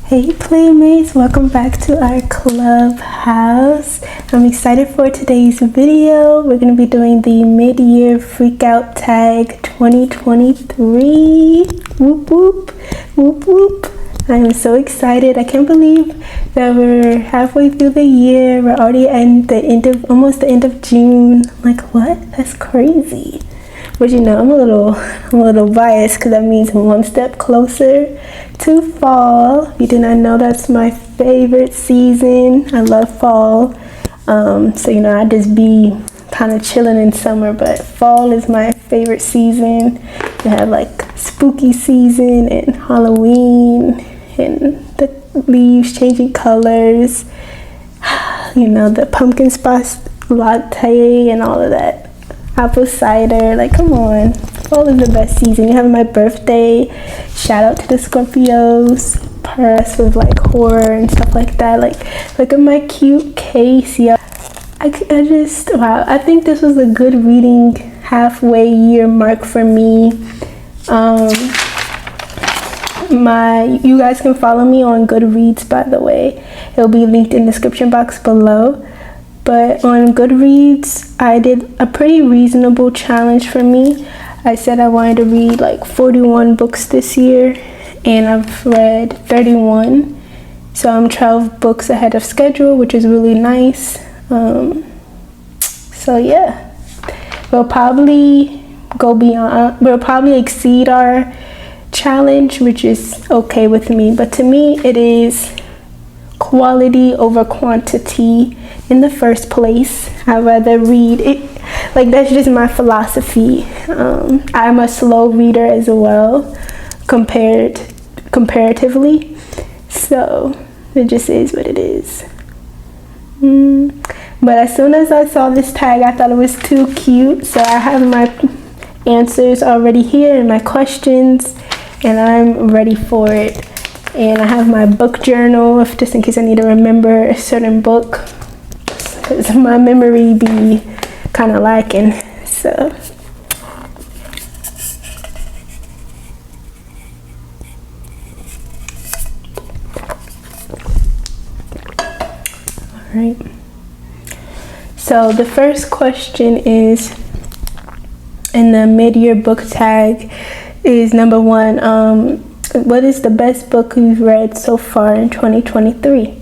Hey playmates, welcome back to our clubhouse. I'm excited for today's video. We're going to be doing the mid-year freakout tag 2023. Whoop whoop, whoop whoop. I am so excited. I can't believe that we're halfway through the year. We're already at almost the end of June. Like, what? That's crazy. But you know, I'm a little biased because that means I'm one step closer to fall. If you did not know, that's my favorite season. I love fall. So you know, I just be kind of chilling in summer, but fall is my favorite season. You have like spooky season and Halloween and the leaves changing colors. You know, the pumpkin spice latte and all of that. Apple cider, like come on, fall is the best season. You have my birthday, shout out to the Scorpios, press with like horror and stuff like that. Like look at my cute case. Yeah, I just wow, I think this was a good reading halfway year mark for me. You guys can follow me on Goodreads, by the way. It'll be linked in the description box below. But on Goodreads, I did a pretty reasonable challenge for me. I said I wanted to read like 41 books this year, and I've read 31. So I'm 12 books ahead of schedule, which is really nice. So yeah, we'll probably go beyond, we'll probably exceed our challenge, which is okay with me. But to me, it is quality over quantity in the first place. I'd rather read it, like that's just my philosophy. I'm a slow reader as well, comparatively, so it just is what it is. But as soon as I saw this tag, I thought it was too cute, so I have my answers already here and my questions, and I'm ready for it. And I have my book journal, just in case I need to remember a certain book, because my memory be kind of lacking. So all right, so the first question is in the mid-year book tag is number 1. What is the best book you've read so far in 2023?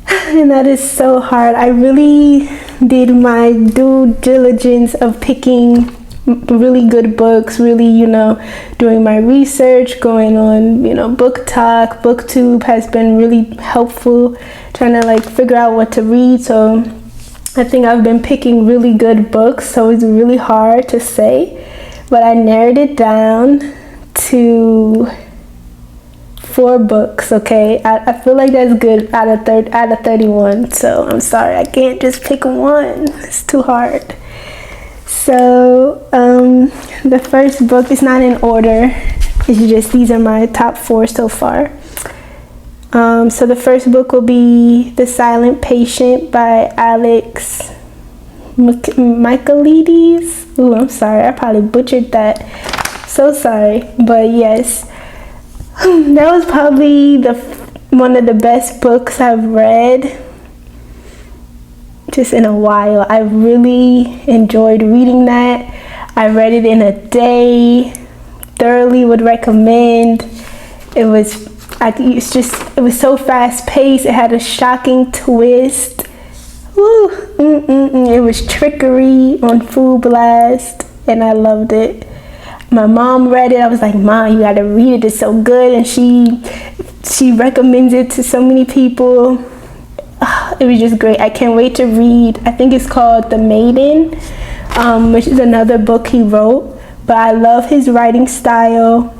And that is so hard. I really did my due diligence of picking really good books, really, you know, doing my research, going on, you know, Book Talk, BookTube has been really helpful, trying to like figure out what to read. So I think I've been picking really good books, so it's really hard to say, but I narrowed it down to 4 books. Okay, I feel like that's good out of 31, so I'm sorry, I can't just pick one, it's too hard. So the first book is not in order, it's just these are my top 4 so far. So the first book will be The Silent Patient by Alex Michaelides. Ooh, I'm sorry, I probably butchered that, so sorry, but yes, that was probably one of the best books I've read just in a while. I really enjoyed reading that. I read it in a day, thoroughly would recommend. It was so fast paced. It had a shocking twist. Woo, it was trickery on full blast, and I loved it. My mom read it. I was like, Mom, you gotta read it, it's so good. And she recommends it to so many people. It was just great. I can't wait to read. I think it's called The Maiden, which is another book he wrote, but I love his writing style.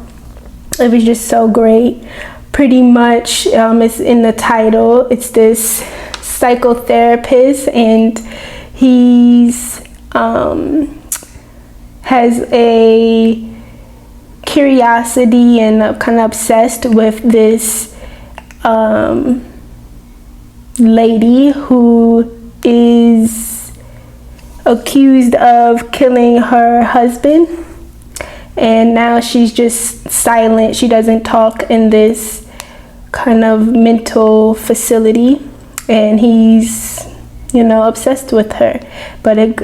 It was just so great. Pretty much, it's in the title. It's this psychotherapist, and he's has a curiosity and kind of obsessed with this lady who is accused of killing her husband, and now she's just silent. She doesn't talk in this kind of mental facility, and he's, you know, obsessed with her. But it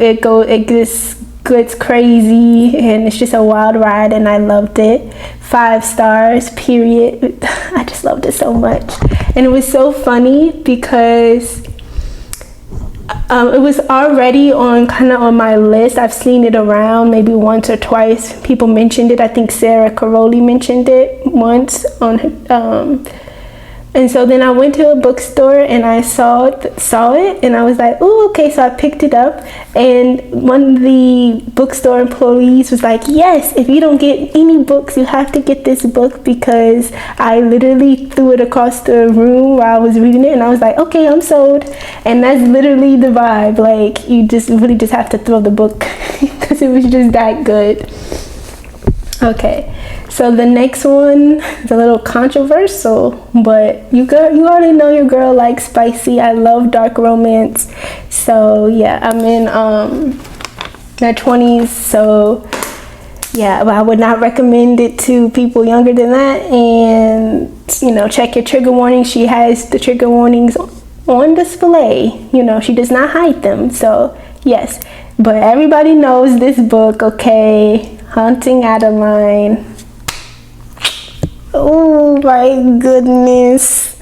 gets crazy, and it's just a wild ride, and I loved it. 5 stars, period. I just loved it so much. And it was so funny because it was already on my list. I've seen it around maybe once or twice. People mentioned it. I think Sarah Caroli mentioned it once on her, and so then I went to a bookstore and I saw it, and I was like, oh, okay. So I picked it up, and one of the bookstore employees was like, yes, if you don't get any books, you have to get this book, because I literally threw it across the room while I was reading it, and I was like, okay, I'm sold. And that's literally the vibe. Like, you just really just have to throw the book because it was just that good. Okay, so the next one is a little controversial, but you already know your girl likes spicy. I love dark romance. So yeah, I'm in my 20s, so yeah, but I would not recommend it to people younger than that. And, you know, check your trigger warnings. She has the trigger warnings on display. You know, she does not hide them. So yes, but everybody knows this book, okay? Haunting Adeline. Oh my goodness.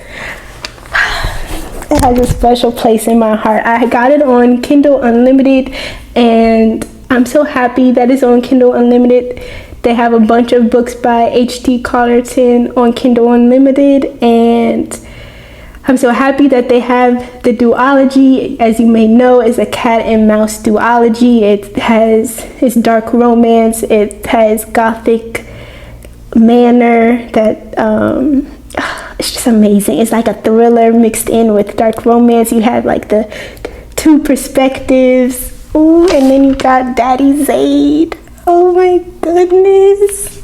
It has a special place in my heart. I got it on Kindle Unlimited, and I'm so happy that it's on Kindle Unlimited. They have a bunch of books by H.T. Carlton on Kindle Unlimited, and I'm so happy that they have the duology. As you may know, it's a cat and mouse duology. It's dark romance. It has gothic manner that it's just amazing. It's like a thriller mixed in with dark romance. You have like the 2 perspectives. Ooh, and then you got Daddy Zaid. Oh my goodness.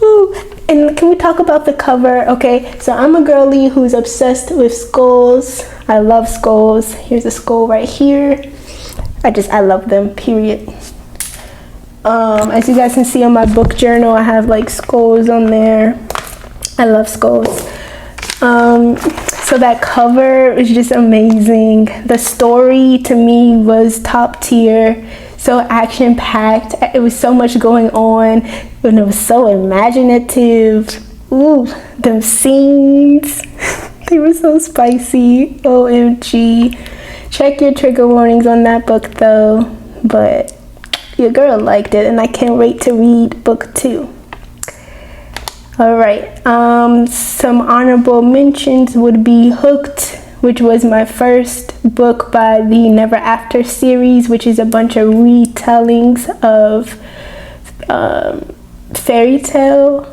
Ooh. And can we talk about the cover? Okay, so I'm a girly who's obsessed with skulls. I love skulls. Here's a skull right here. I love them, period. As you guys can see on my book journal, I have like skulls on there. I love skulls. So that cover is just amazing. The story to me was top tier. So action packed. It was so much going on, and it was so imaginative. Ooh, them scenes, they were so spicy. OMG. Check your trigger warnings on that book though, but your girl liked it, and I can't wait to read book 2. All right, some honorable mentions would be Hooked, which was my first book by the Never After series, which is a bunch of retellings of fairy tales.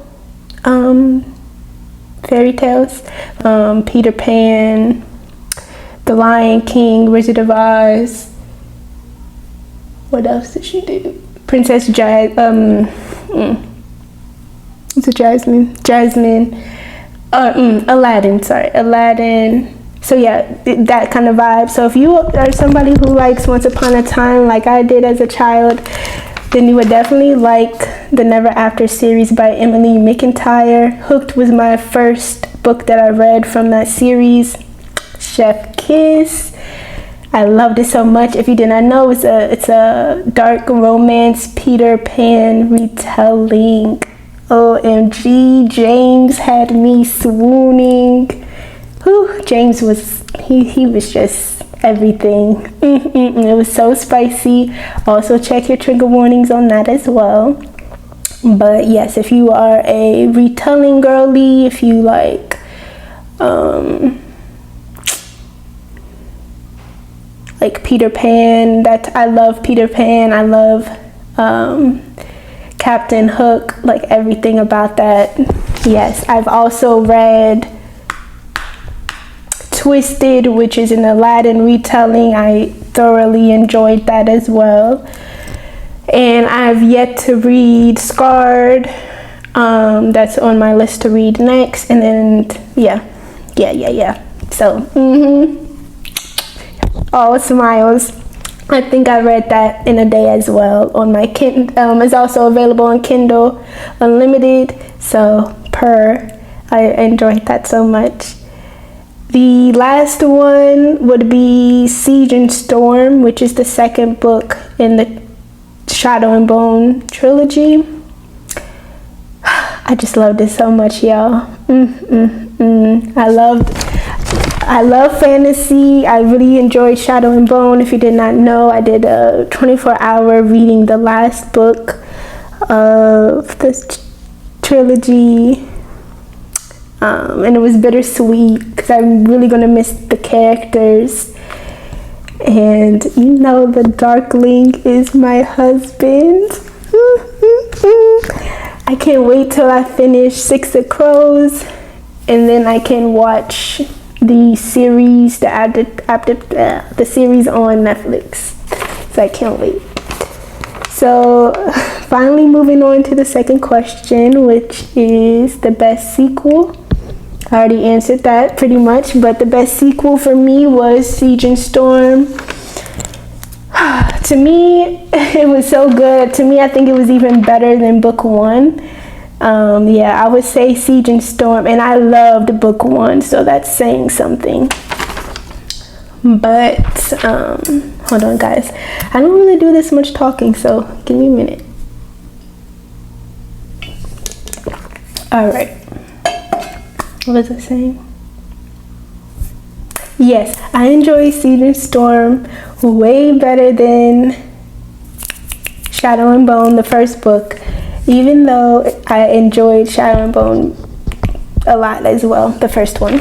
Peter Pan, The Lion King, Wizard of Oz. What else did she do? Princess Jasmine. Aladdin. So yeah, that kind of vibe. So if you are somebody who likes Once Upon a Time like I did as a child, then you would definitely like the Never After series by Emily McIntyre. Hooked was my first book that I read from that series. Chef Kiss. I loved it so much. If you did not know, it's a dark romance Peter Pan retelling. OMG, James had me swooning. Whew, James was, he was just everything. It was so spicy. Also check your trigger warnings on that as well. But yes, if you are a retelling girly, if you like Peter Pan, I love Peter Pan. I love Captain Hook, like everything about that. Yes, I've also read Twisted, which is an Aladdin retelling. I thoroughly enjoyed that as well. And I've yet to read Scarred. That's on my list to read next. And then yeah. So all smiles. I think I read that in a day as well on my Kindle. It's also available on Kindle Unlimited. So I enjoyed that so much. The last one would be Siege and Storm, which is the second book in the Shadow and Bone trilogy. I just loved it so much, y'all. I love fantasy. I really enjoyed Shadow and Bone. If you did not know, I did a 24-hour reading the last book of this trilogy. And it was bittersweet because I'm really gonna miss the characters. And you know, the Darkling is my husband. I can't wait till I finish Six of Crows, and then I can watch the series, the series on Netflix. So I can't wait. So finally moving on to the second question, which is the best sequel. I already answered that pretty much, but the best sequel for me was Siege and Storm. To me, it was so good. To me, I think it was even better than book one. Yeah, I would say Siege and Storm, and I loved book one, so that's saying something. But hold on, guys. I don't really do this much talking, so give me a minute. All right. What was I saying? Yes, I enjoy Siege and Storm way better than Shadow and Bone, the first book, even though I enjoyed Shadow and Bone a lot as well, the first one.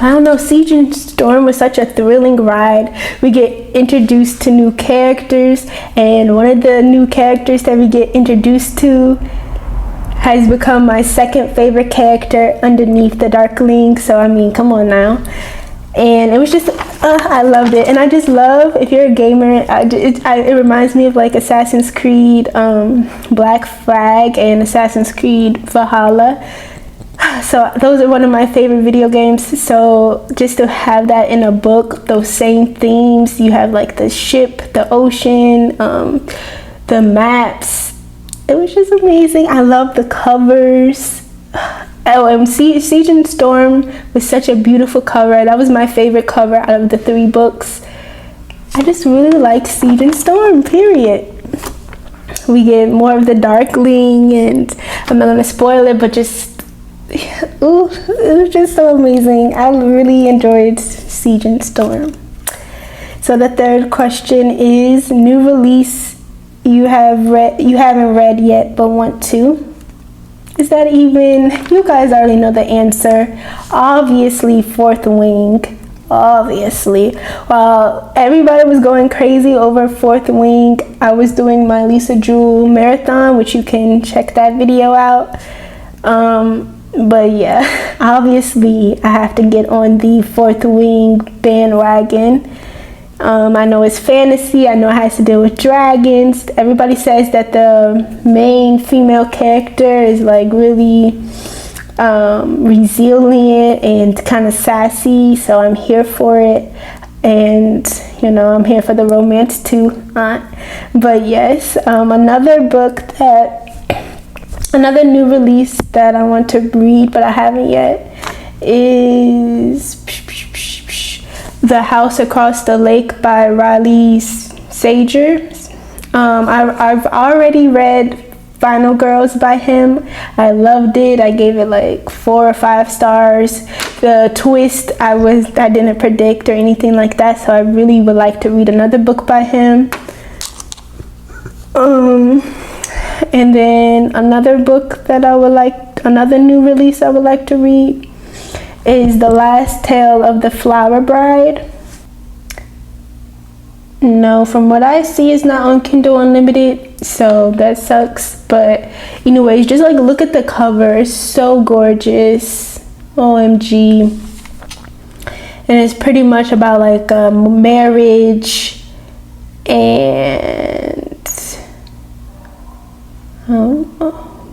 I don't know, Siege and Storm was such a thrilling ride. We get introduced to new characters, and one of the new characters that we get introduced to has become my second favorite character underneath the Darkling. So I mean, come on now. And it was just, I loved it. And I just love, if you're a gamer, it reminds me of like Assassin's Creed Black Flag and Assassin's Creed Valhalla. So those are one of my favorite video games. So just to have that in a book, those same themes, you have like the ship, the ocean, the maps. It was just amazing. I love the covers. Siege and Storm was such a beautiful cover. That was my favorite cover out of the 3 books. I just really liked Siege and Storm, period. We get more of the Darkling, and I'm not gonna spoil it, but just, ooh, it was just so amazing. I really enjoyed Siege and Storm. So the third question is new release you haven't read yet but want to. Is that even, you guys already know the answer. Obviously, Fourth Wing. Obviously. While everybody was going crazy over Fourth Wing, I was doing my Lisa Jewell marathon, which you can check that video out. But yeah, obviously I have to get on the Fourth Wing bandwagon. I know it's fantasy. I know it has to deal with dragons. Everybody says that the main female character is like really resilient and kind of sassy. So I'm here for it. And, you know, I'm here for the romance too. But yes, another new release that I want to read, but I haven't yet, is The House Across the Lake by Riley Sager. I've already read Final Girls by him. I loved it. I gave it like 4 or 5 stars. The twist I didn't predict or anything like that, so I really would like to read another book by him. And then another book that another new release I would like to read is The Last Tale of the Flower Bride. No, from what I see, it's not on Kindle Unlimited, so that sucks. But anyways, just like look at the cover. It's so gorgeous. OMG. And it's pretty much about like marriage and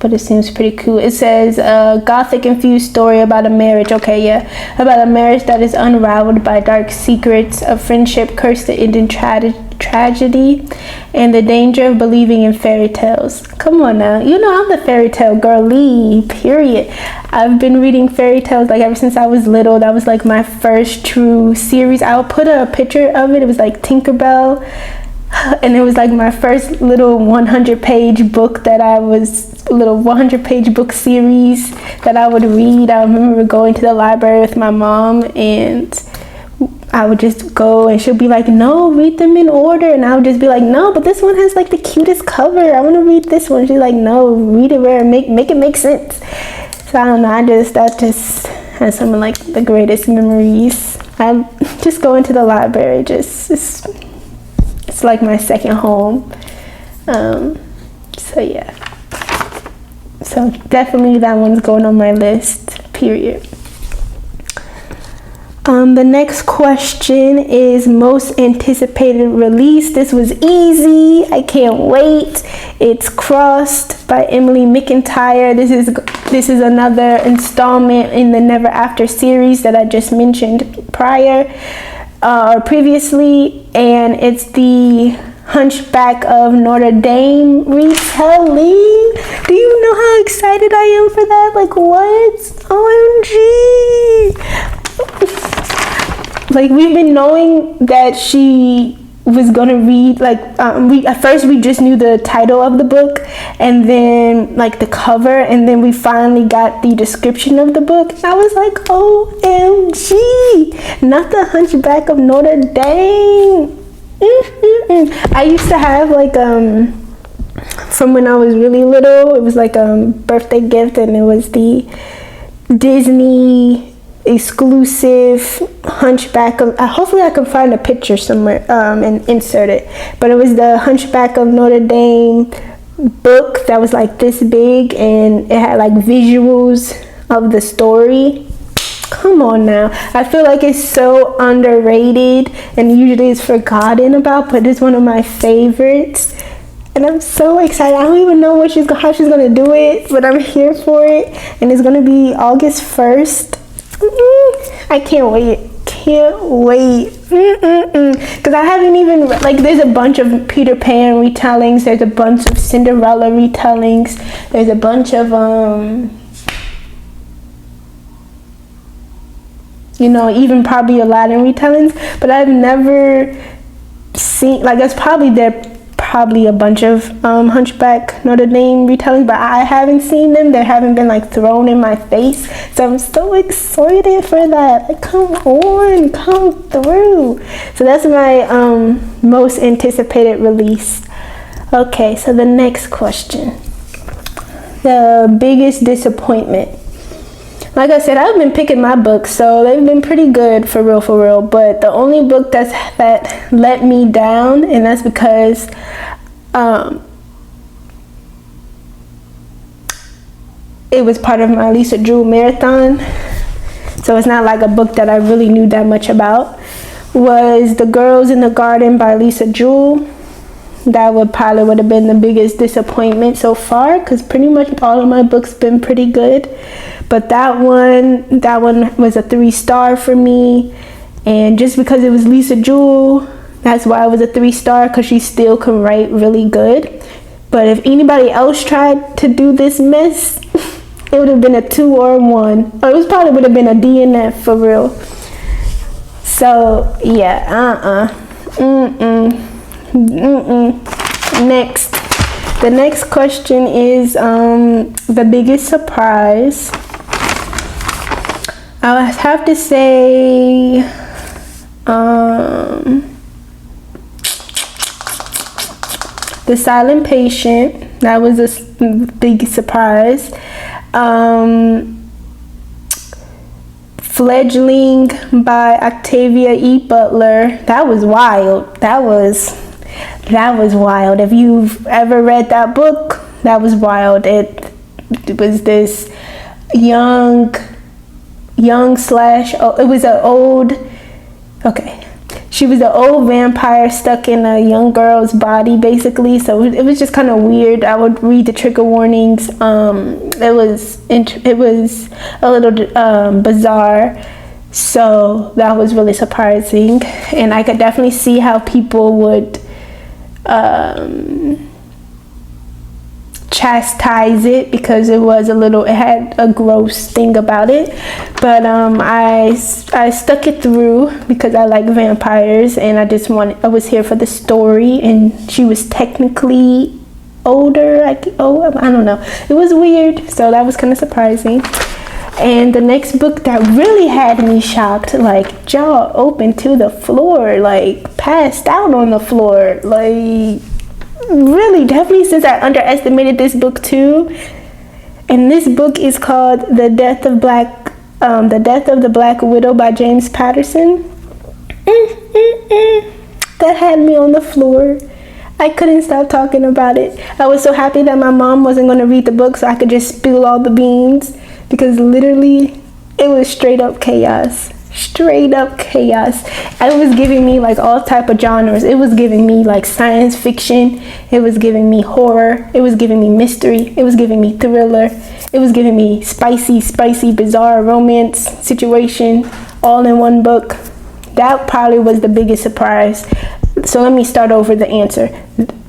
but it seems pretty cool. It says gothic infused story about a marriage. Okay, yeah, about a marriage that is unraveled by dark secrets of friendship, cursed to end in tragedy and the danger of believing in fairy tales. Come on now, you know I'm the fairy tale girly, period. I've been reading fairy tales like ever since I was little. That was like my first true series. I'll put a picture of it. It was like Tinkerbell, and it was like my first little 100-page book that I was, a little 100-page book series that I would read. I remember going to the library with my mom, and I would just go and she'll be like, no, read them in order, and I would just be like, no, but this one has like the cutest cover, I want to read this one. She's like, no, read it where make it make sense. So I don't know, that just has some of like the greatest memories. I just go into the library, it's like my second home. So yeah, so definitely that one's going on my list, period. The next question is most anticipated release. This was easy. I can't wait. It's Crossed by Emily McIntyre. This is another installment in the Never After series that I just mentioned previously, and it's the Hunchback of Notre Dame retelling. Do you know how excited I am for that? Like, what? OMG! Like, we've been knowing that she was gonna read, like, at first we just knew the title of the book, and then like the cover, and then we finally got the description of the book, and I was like, OMG, not the Hunchback of Notre Dame. I used to have like from when I was really little, it was like a birthday gift, and it was the Disney exclusive Hunchback of, hopefully I can find a picture somewhere and insert it, but it was the Hunchback of Notre Dame book that was like this big, and it had like visuals of the story. Come on now, I feel like it's so underrated and usually it's forgotten about, but it's one of my favorites, and I'm so excited. I don't even know how she's gonna do it, but I'm here for it, and it's gonna be August 1st. I can't wait. Because I haven't even, like, there's a bunch of Peter Pan retellings, there's a bunch of Cinderella retellings, there's a bunch of even probably Aladdin retellings, but I've never seen, like, there's probably a bunch of Hunchback Notre Dame retellings, but I haven't seen them. They haven't been like thrown in my face, so I'm so excited for that. Like, come on, come through. So that's my most anticipated release. Okay, so the next question, the biggest disappointment. Like I said, I've been picking my books, so they've been pretty good for real, but the only book that let me down, and that's because it was part of my Lisa Jewell marathon, so it's not like a book that I really knew that much about, was The Girls in the Garden by Lisa Jewell. That would have been the biggest disappointment so far, because pretty much all of my books been pretty good, but that one was a 3-star for me, and just because it was Lisa Jewell, that's why it was a 3-star, because she still can write really good. But if anybody else tried to do this mess, it would have been a 2 or a 1, or it probably would have been a D and F for real. So yeah, Next, the next question is the biggest surprise. I have to say The Silent Patient. That was a big surprise. Fledgling by Octavia E. Butler. That was wild. That was wild. If you've ever read that book, that was wild. It was this young slash, it was an old, okay, she was an old vampire stuck in a young girl's body, basically, so it was just kind of weird. I would read the trigger warnings. It was a little bizarre, so that was really surprising, and I could definitely see how people would chastise it because it had a gross thing about it, but I stuck it through because I like vampires, and I was here for the story, and she was technically older. I don't know, it was weird, so that was kind of surprising. And the next book that really had me shocked, like jaw open to the floor, like passed out on the floor, like really, definitely, since I underestimated this book too. And this book is called The Death of the Black Widow by James Patterson. That had me on the floor. I couldn't stop talking about it. I was so happy that my mom wasn't going to read the book so I could just spill all the beans, because literally it was straight up chaos. Straight up chaos. It was giving me like all type of genres. It was giving me like science fiction, it was giving me horror, it was giving me mystery, it was giving me thriller, it was giving me spicy bizarre romance situation, all in one book. That probably was the biggest surprise. So let me start over the answer.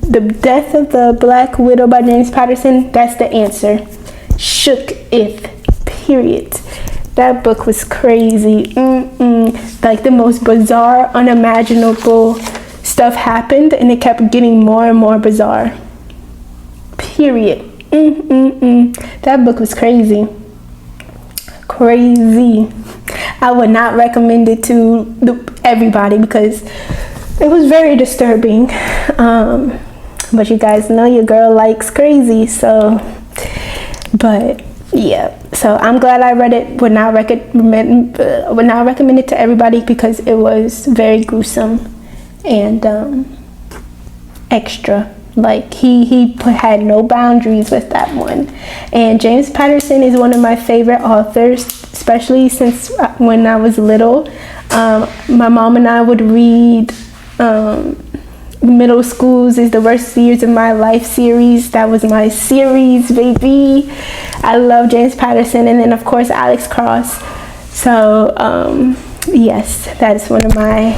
The Death of the Black Widow by James Patterson, that's the answer. Shook it, period. That book was crazy. Like the most bizarre, unimaginable stuff happened, and it kept getting more and more bizarre. Period. That book was crazy. Crazy. I would not recommend it to everybody because it was very disturbing. But you guys know your girl likes crazy, so. But yeah, so I'm glad I read it. Would not recommend it to everybody because it was very gruesome and extra. Like he had no boundaries with that one. And James Patterson is one of my favorite authors, especially since when I was little. My mom and I would read Middle Schools is the Worst Years of My Life series. That was my series, baby. I love James Patterson, and then of course Alex Cross. So yes, that's one of my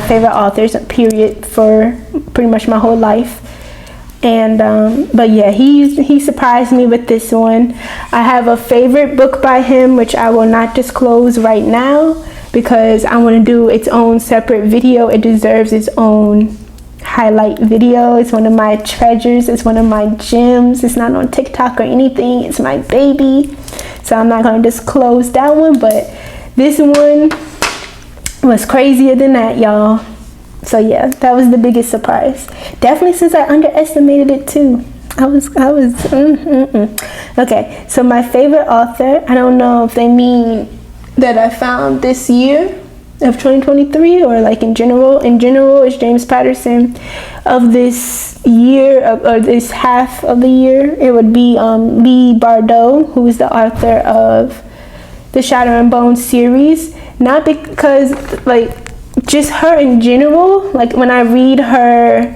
favorite authors, period, for pretty much my whole life. And but yeah, he surprised me with this one. I have a favorite book by him, which I will not disclose right now because I want to do its own separate video. It deserves its own highlight video. It's one of my treasures. It's one of my gems. It's not on TikTok or anything. It's my baby. So I'm not going to disclose that one, but this one was crazier than that, y'all. So yeah, that was the biggest surprise. Definitely, since I underestimated it too. I was Okay, so my favorite author, I don't know if they mean that I found this year of 2023 or like in general. In general, it's James Patterson. Of this year, or this half of the year, it would be Lee Bardot, who is the author of the Shadow and Bone series. Not because, like, just her in general. Like, when I read her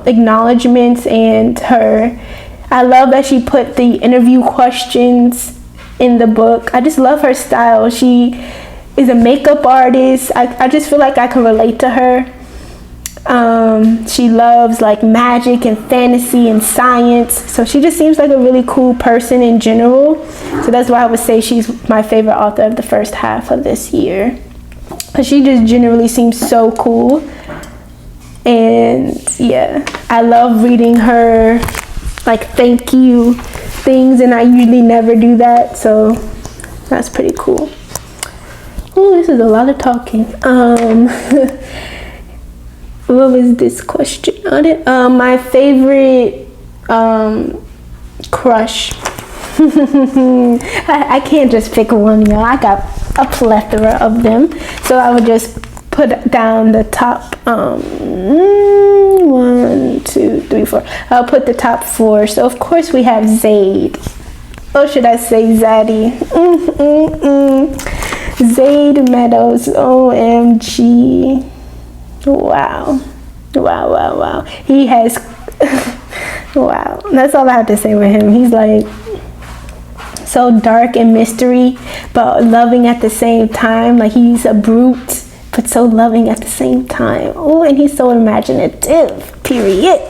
acknowledgments and I love that she put the interview questions in the book. I just love her style. She is a makeup artist. I just feel like I can relate to her. She loves like magic and fantasy and science, so she just seems like a really cool person in general. So that's why I would say she's my favorite author of the first half of this year, because she just generally seems so cool. And yeah, I love reading her like thank you things, and I usually never do that, so that's pretty cool. Oh, this is a lot of talking. What was this question on it? My favorite crush. I can't just pick one, y'all. I got a plethora of them, so I would just put down the top 1, 2, 3, 4. I'll put the top 4. So of course we have Zayd. Or should I say Zaddy? Zayd Meadows. OMG. Wow. He has wow. That's all I have to say with him. He's like so dark and mystery, but loving at the same time. Like, he's a brute but so loving at the same time. Oh, and he's so imaginative, period.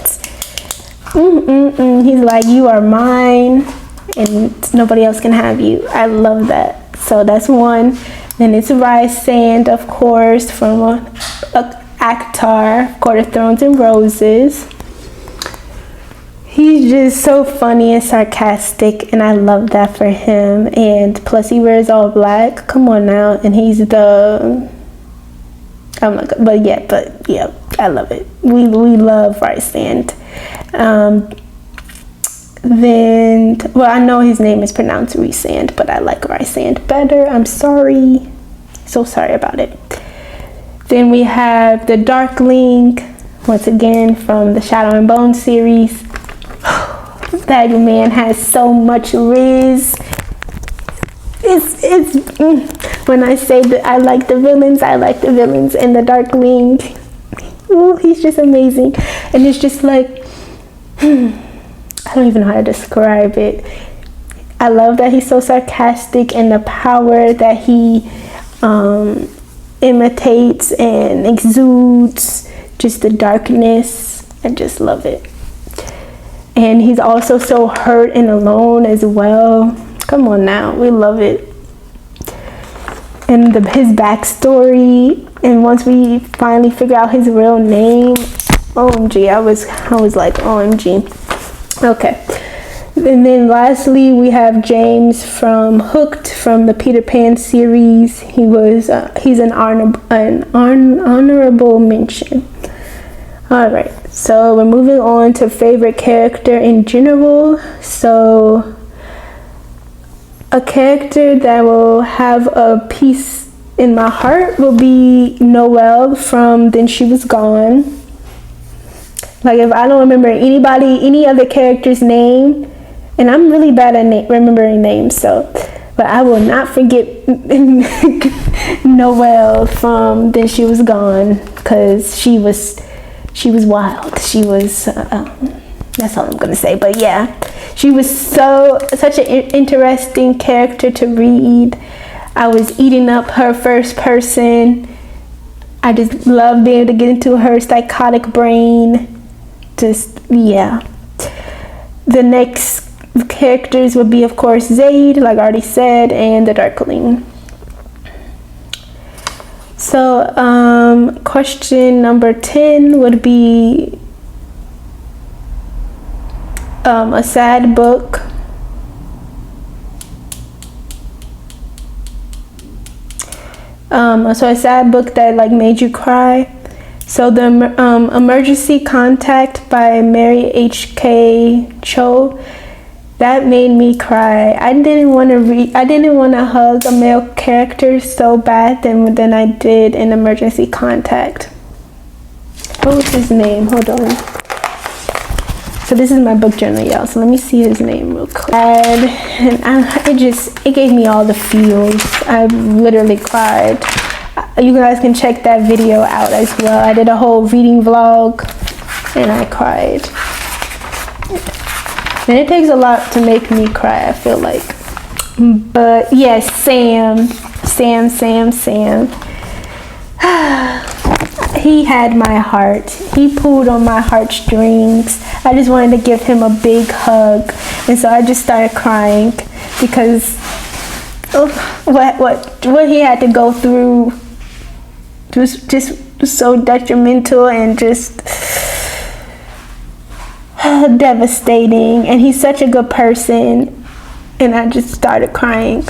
He's like, you are mine and nobody else can have you. I love that. So that's one. Then it's Rysand, of course, from Akhtar, Court of Thorns and Roses. He's just so funny and sarcastic, and I love that for him. And plus he wears all black. Come on now. And he's the, oh my god, but yeah, I love it. We love Rysand. Then, well, I know his name is pronounced Rysand, but I like Rysand better. I'm sorry. So sorry about it. Then we have the Darkling, once again from the Shadow and Bone series. That man has so much riz. When I say that I like the villains, I like the villains. And the Darkling, ooh, he's just amazing. And it's just like, I don't even know how to describe it. I love that he's so sarcastic, and the power that he imitates and exudes, just the darkness. I just love it. And he's also so hurt and alone as well. Come on now, we love it. And his backstory, and once we finally figure out his real name, OMG, I was like, OMG. Okay. And then lastly, we have James from Hooked, from the Peter Pan series. He's an honorable mention. All right, so we're moving on to favorite character in general. So a character that will have a piece in my heart will be Noelle from Then She Was Gone. Like, if I don't remember any other character's name, and I'm really bad at remembering names, so, but I will not forget Noelle from Then She Was Gone, because she was wild. She was, that's all I'm gonna say. But yeah, she was such an interesting character to read. I was eating up her first person. I just love being able to get into her psychotic brain. Just, yeah. The next characters would be, of course, Zaid, like I already said, and the Darkling. So question number 10 would be a sad book. So a sad book that like made you cry. So the Emergency Contact by Mary H.K. Cho, that made me cry. I didn't want to hug a male character so bad than I did in Emergency Contact. What was his name? Hold on. So this is my book journal, y'all. So let me see his name real quick. And it gave me all the feels. I literally cried. You guys can check that video out as well. I did a whole reading vlog and I cried. And it takes a lot to make me cry, I feel like. But yes, Sam. He had my heart. He pulled on my heartstrings. I just wanted to give him a big hug. And so I just started crying because what he had to go through was just so detrimental and just devastating. And he's such a good person. And I just started crying.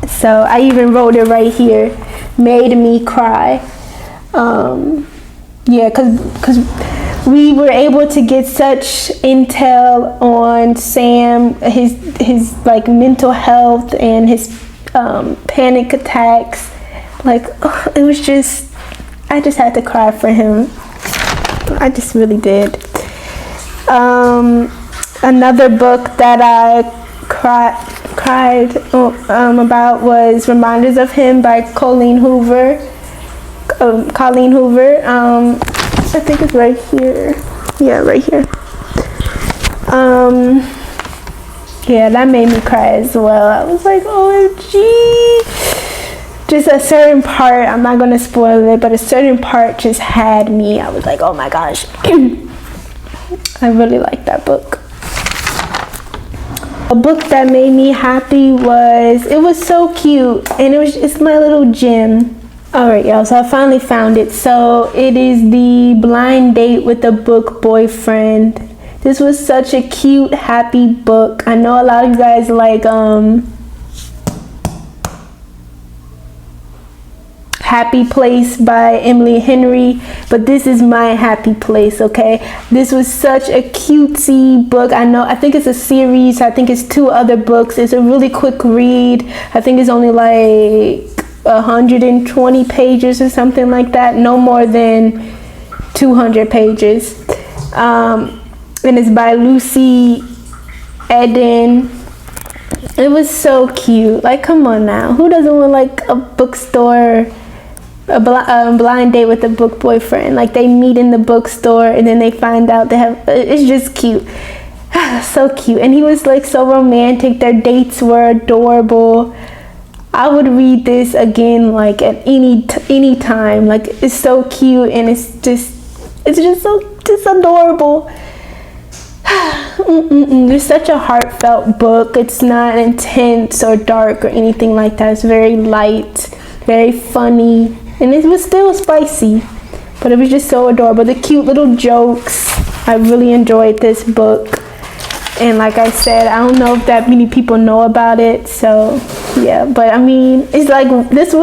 So I even wrote it right here. Made me cry. Yeah, cause we were able to get such intel on Sam, his like mental health and his panic attacks. Like, it was just, I just had to cry for him. I just really did. Another book that I cried about was Reminders of Him by Colleen Hoover. I think it's right here. Yeah, right here. Yeah, that made me cry as well. I was like, OMG. just a certain part, I'm not gonna spoil it, but a certain part just had me. I was like, oh my gosh. I really like that book. A book that made me happy was, it was so cute, and it's my little gem. Alright y'all, so I finally found it. So it is the Blind Date with a Book Boyfriend. This was such a cute, happy book. I know a lot of you guys like Happy Place by Emily Henry, but this is my happy place, okay? This was such a cutesy book. I think it's a series. I think it's 2 other books. It's a really quick read. I think it's only like 120 pages or something like that. No more than 200 pages. And it's by Lucy Eden. It was so cute. Like, come on now. Who doesn't want like a bookstore, a blind date with a book boyfriend? Like, they meet in the bookstore and then they find out they have, it's just cute. So cute. And he was like so romantic. Their dates were adorable. I would read this again like at any time. Like, it's so cute, and it's just adorable. It's such a heartfelt book. It's not intense or dark or anything like that. It's very light, very funny, and it was still spicy, but it was just so adorable. The cute little jokes. I really enjoyed this book, and like I said, I don't know if that many people know about it, so yeah. But I mean, it's like this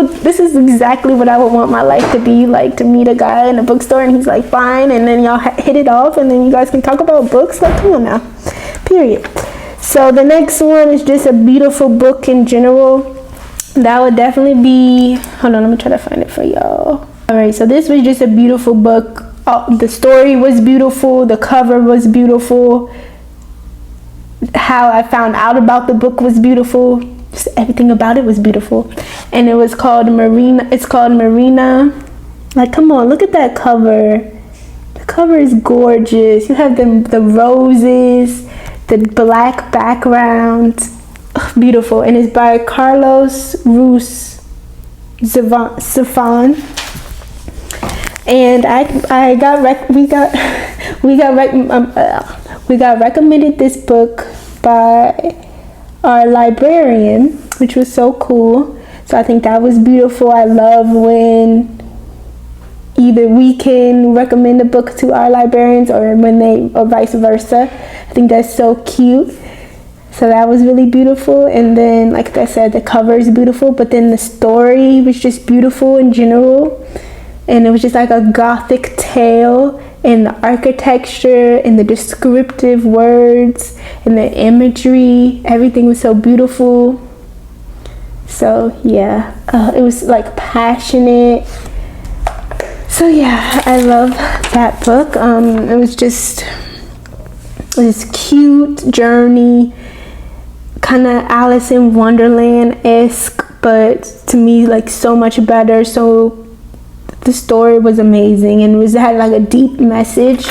is exactly what I would want my life to be like, to meet a guy in a bookstore and he's like fine, and then y'all hit it off, and then you guys can talk about books. Like, come on now. Period. So the next one is just a beautiful book in general. That would definitely be, hold on, let me try to find it for y'all. All right, so this was just a beautiful book. The story was beautiful, the cover was beautiful, how I found out about the book was beautiful. Just everything about it was beautiful. And it was called Marina. It's called Marina. Like, come on, look at that cover. The cover is gorgeous. You have the roses, the black background. Ugh, beautiful. And it's by Carlos Ruiz Zafón. And we got recommended this book by our librarian, which was so cool. So I think that was beautiful. I love when either we can recommend a book to our librarians or vice versa. I think that's so cute. So that was really beautiful. And then, like I said, the cover is beautiful, but then the story was just beautiful in general. And it was just like a gothic tale, and the architecture and the descriptive words and the imagery, everything was so beautiful. So yeah, it was like passionate. So yeah, I love that book. It was just this cute journey, kind of Alice in Wonderland-esque, but to me like so much better. So the story was amazing, and it had like a deep message.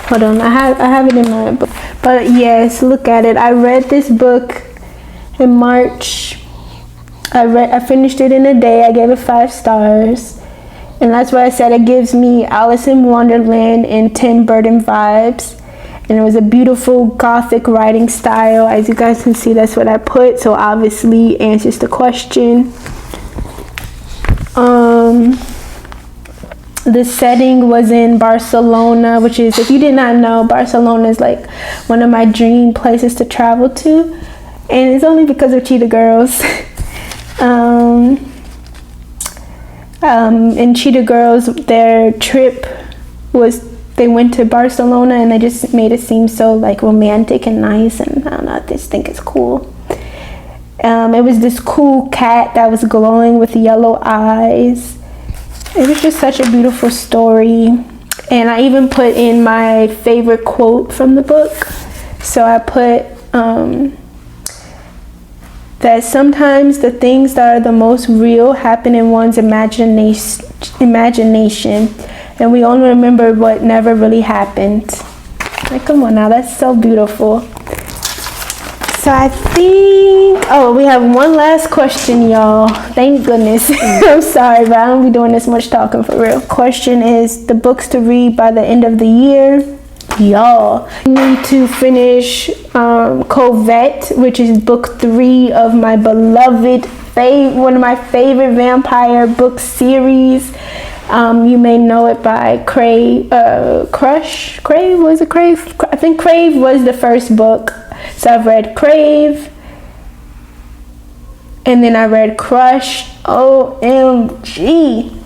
Hold on, I have it in my book. But yes, look at it. I read this book in March. I finished it in a day. I gave it 5 stars, and that's why I said it gives me Alice in Wonderland and Tim Burton vibes. And it was a beautiful gothic writing style. As you guys can see, that's what I put, so obviously answers the question. The setting was in Barcelona, which is, if you did not know, Barcelona is like one of my dream places to travel to, and it's only because of Cheetah Girls. In Cheetah Girls, their trip was, they went to Barcelona, and they just made it seem so like romantic and nice, and I don't know, I just think it's cool. It was this cool cat that was glowing with yellow eyes. It was just such a beautiful story. And I even put in my favorite quote from the book. So I put that sometimes the things that are the most real happen in one's imagination, and we only remember what never really happened. Like, come on now, that's so beautiful. So I think, oh, we have one last question, y'all. Thank goodness. I'm sorry, but I don't be doing this much talking for real. Question is the books to read by the end of the year. Y'all, I need to finish Covette, which is book 3 of my beloved, one of my favorite vampire book series. You may know it by Crave. Was it Crave? I think Crave was the first book. So I've read Crave, and then I read Crush. OMG.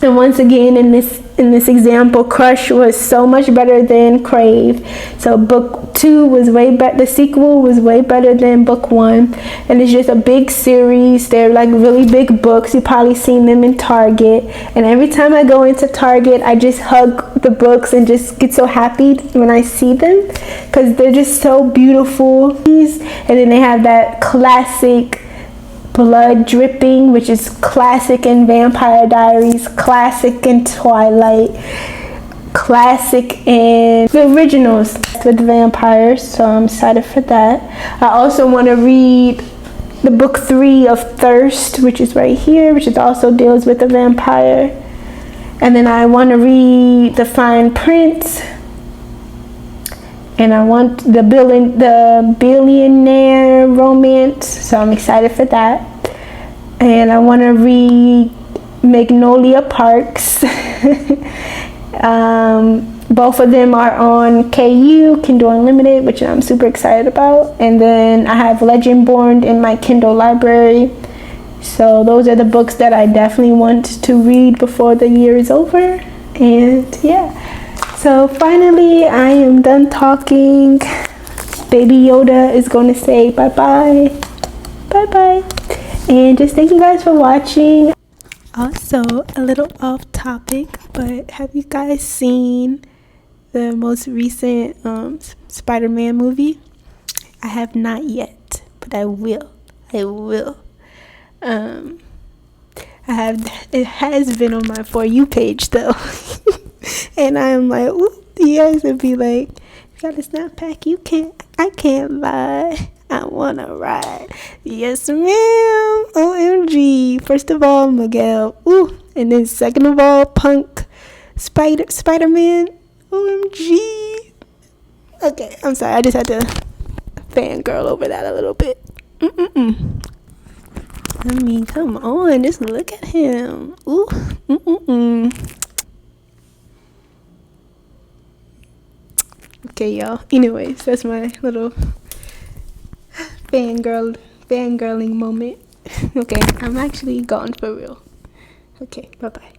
And once again, in this example, Crush was so much better than Crave. So book 2 was way better. The sequel was way better than book 1. And it's just a big series. They're like really big books. You've probably seen them in Target. And every time I go into Target, I just hug the books and just get so happy when I see them, because they're just so beautiful. And then they have that classic blood dripping, which is classic in Vampire Diaries, classic in Twilight, classic in the originals with vampires. So I'm excited for that. I also want to read the book 3 of Thirst, which is right here, which is also deals with a vampire. And then I want to read The Fine Prince. And I want the billionaire romance, so I'm excited for that. And I want to read Magnolia Parks. Both of them are on KU, Kindle Unlimited, which I'm super excited about. And then I have Legendborn in my Kindle library. So those are the books that I definitely want to read before the year is over. And yeah. So finally, I am done talking. Baby Yoda is going to say bye-bye. Bye-bye. And just thank you guys for watching. Also, a little off topic, but have you guys seen the most recent Spider-Man movie? I have not yet, but I will. It has been on my For You page though. And I'm like, ooh, you guys would be like, you got a snap pack? I can't lie. I wanna ride. Yes, ma'am. OMG. First of all, Miguel. Ooh. And then second of all, Punk. Spider-Man. OMG. Okay, I'm sorry. I just had to fangirl over that a little bit. I mean, come on. Just look at him. Ooh. Okay, y'all. Anyways, that's my little fangirling moment. Okay, I'm actually gone for real. Okay, bye-bye.